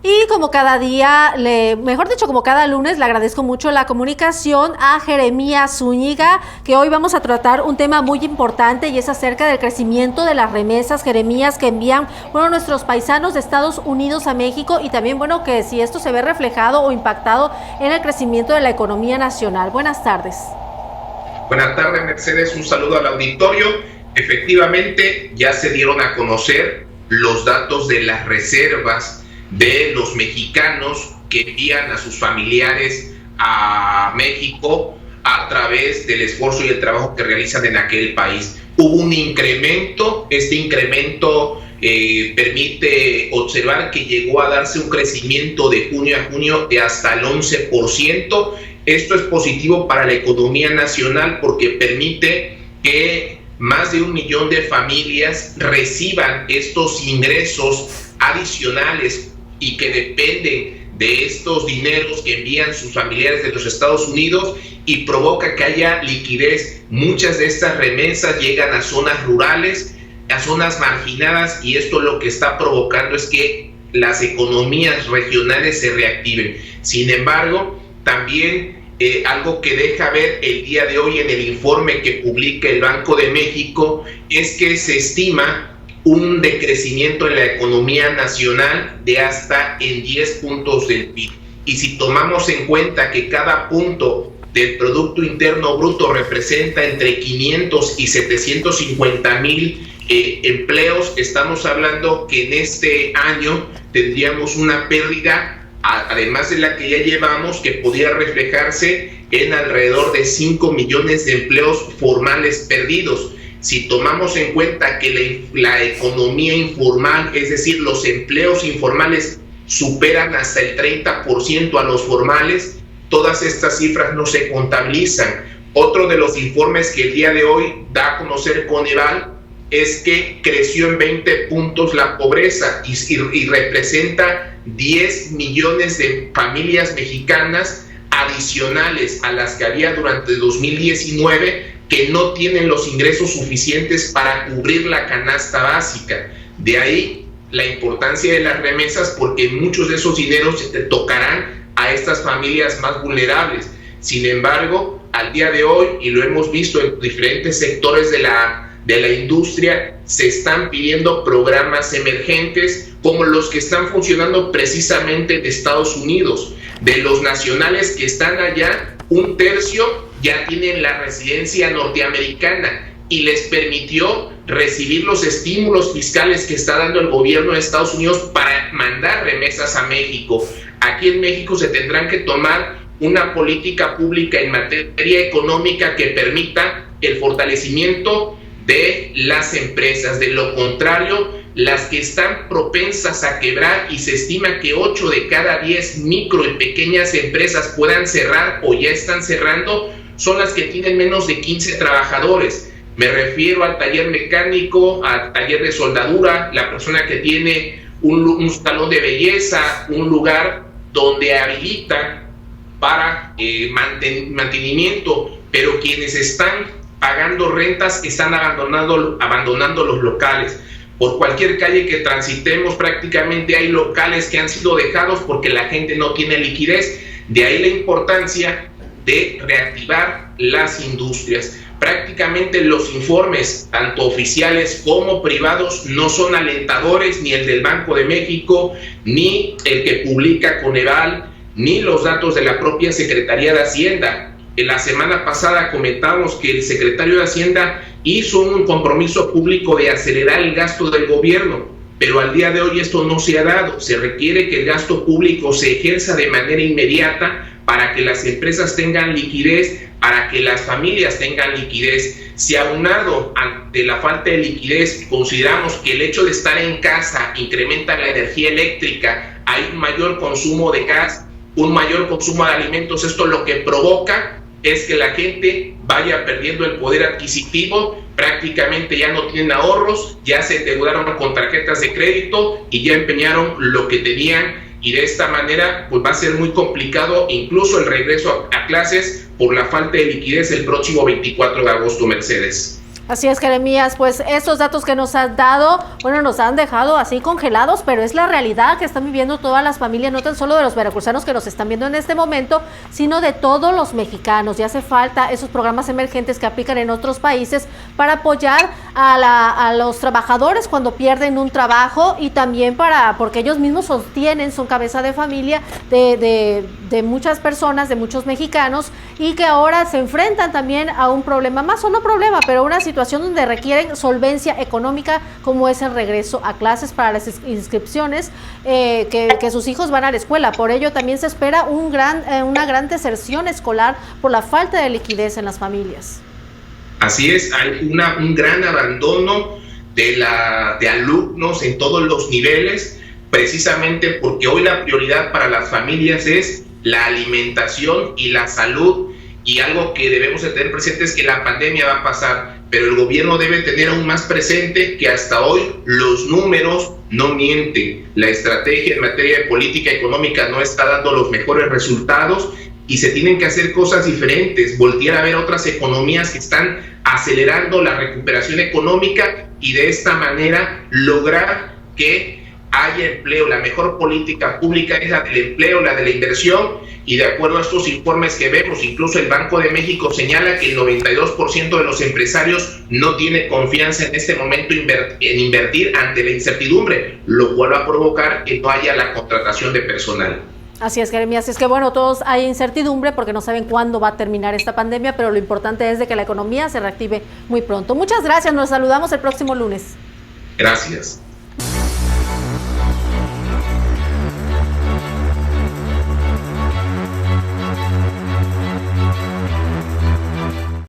Y como cada día, mejor dicho, como cada lunes, le agradezco mucho la comunicación a Jeremías Zúñiga, que hoy vamos a tratar un tema muy importante y es acerca del crecimiento de las remesas, Jeremías, que envían, nuestros paisanos de Estados Unidos a México, y también, que si esto se ve reflejado o impactado en el crecimiento de la economía nacional. Buenas tardes. Buenas tardes, Mercedes. Un saludo al auditorio. Efectivamente, ya se dieron a conocer los datos de las reservas de los mexicanos que envían a sus familiares a México a través del esfuerzo y el trabajo que realizan en aquel país. Hubo un incremento, este incremento permite observar que llegó a darse un crecimiento de junio a junio de hasta el 11%. Esto es positivo para la economía nacional porque permite que más de 1 millón de familias reciban estos ingresos adicionales y que dependen de estos dineros que envían sus familiares de los Estados Unidos, y provoca que haya liquidez. Muchas de estas remesas llegan a zonas rurales, a zonas marginadas, y esto lo que está provocando es que las economías regionales se reactiven. Sin embargo, también algo que deja ver el día de hoy en el informe que publica el Banco de México es que se estima un decrecimiento en la economía nacional de hasta en 10 puntos del PIB. Y si tomamos en cuenta que cada punto del Producto Interno Bruto representa entre 500 y 750 mil empleos, estamos hablando que en este año tendríamos una pérdida, además de la que ya llevamos, que podría reflejarse en alrededor de 5 millones de empleos formales perdidos. Si tomamos en cuenta que la economía informal, es decir, los empleos informales superan hasta el 30% a los formales, todas estas cifras no se contabilizan. Otro de los informes que el día de hoy da a conocer Coneval es que creció en 20 puntos la pobreza y representa 10 millones de familias mexicanas adicionales a las que había durante 2019 que no tienen los ingresos suficientes para cubrir la canasta básica. De ahí la importancia de las remesas, porque muchos de esos dineros tocarán a estas familias más vulnerables. Sin embargo, al día de hoy, y lo hemos visto en diferentes sectores de la industria, se están pidiendo programas emergentes como los que están funcionando precisamente en Estados Unidos. De los nacionales que están allá, 1/3 ya tienen la residencia norteamericana y les permitió recibir los estímulos fiscales que está dando el gobierno de Estados Unidos para mandar remesas a México. Aquí en México se tendrán que tomar una política pública en materia económica que permita el fortalecimiento de las empresas. De lo contrario, las que están propensas a quebrar, y se estima que 8 de cada 10 micro y pequeñas empresas puedan cerrar o ya están cerrando, son las que tienen menos de 15 trabajadores. Me refiero al taller mecánico, al taller de soldadura, la persona que tiene un salón de belleza, un lugar donde habilitan para mantenimiento, pero quienes están pagando rentas están abandonando los locales. Por cualquier calle que transitemos prácticamente hay locales que han sido dejados porque la gente no tiene liquidez. De ahí la importancia de reactivar las industrias. Prácticamente los informes, tanto oficiales como privados, no son alentadores, ni el del Banco de México, ni el que publica Coneval, ni los datos de la propia Secretaría de Hacienda. En la semana pasada comentamos que el secretario de Hacienda hizo un compromiso público de acelerar el gasto del gobierno, pero al día de hoy esto no se ha dado. Se requiere que el gasto público se ejerza de manera inmediata para que las empresas tengan liquidez, para que las familias tengan liquidez. Si aunado ante la falta de liquidez consideramos que el hecho de estar en casa incrementa la energía eléctrica, hay un mayor consumo de gas, un mayor consumo de alimentos, esto lo que provoca es que la gente vaya perdiendo el poder adquisitivo, prácticamente ya no tienen ahorros, ya se endeudaron con tarjetas de crédito y ya empeñaron lo que tenían, y de esta manera pues va a ser muy complicado incluso el regreso a clases por la falta de liquidez el próximo 24 de agosto, Mercedes. Así es, Jeremías, pues estos datos que nos has dado, bueno, nos han dejado así congelados, pero es la realidad que están viviendo todas las familias, no tan solo de los veracruzanos que nos están viendo en este momento, sino de todos los mexicanos. Y hace falta esos programas emergentes que aplican en otros países para apoyar a los trabajadores cuando pierden un trabajo y también porque ellos mismos sostienen, son cabeza de familia de muchas personas, de muchos mexicanos, y que ahora se enfrentan también a un problema más, o no problema, pero una situación donde requieren solvencia económica, como es el regreso a clases para las inscripciones que sus hijos van a la escuela. Por ello también se espera una gran deserción escolar por la falta de liquidez en las familias. Así es, hay un gran abandono de alumnos en todos los niveles, precisamente porque hoy la prioridad para las familias es la alimentación y la salud, y algo que debemos de tener presente es que la pandemia va a pasar, pero el gobierno debe tener aún más presente que hasta hoy los números no mienten. La estrategia en materia de política económica no está dando los mejores resultados y se tienen que hacer cosas diferentes, voltear a ver otras economías que están acelerando la recuperación económica y de esta manera lograr que haya empleo. La mejor política pública es la del empleo, la de la inversión, y de acuerdo a estos informes que vemos, incluso el Banco de México señala que el 92% de los empresarios no tiene confianza en este momento en invertir ante la incertidumbre, lo cual va a provocar que no haya la contratación de personal. Así es, Jeremías, es que bueno, todos hay incertidumbre porque no saben cuándo va a terminar esta pandemia, pero lo importante es de que la economía se reactive muy pronto. Muchas gracias, nos saludamos el próximo lunes. Gracias.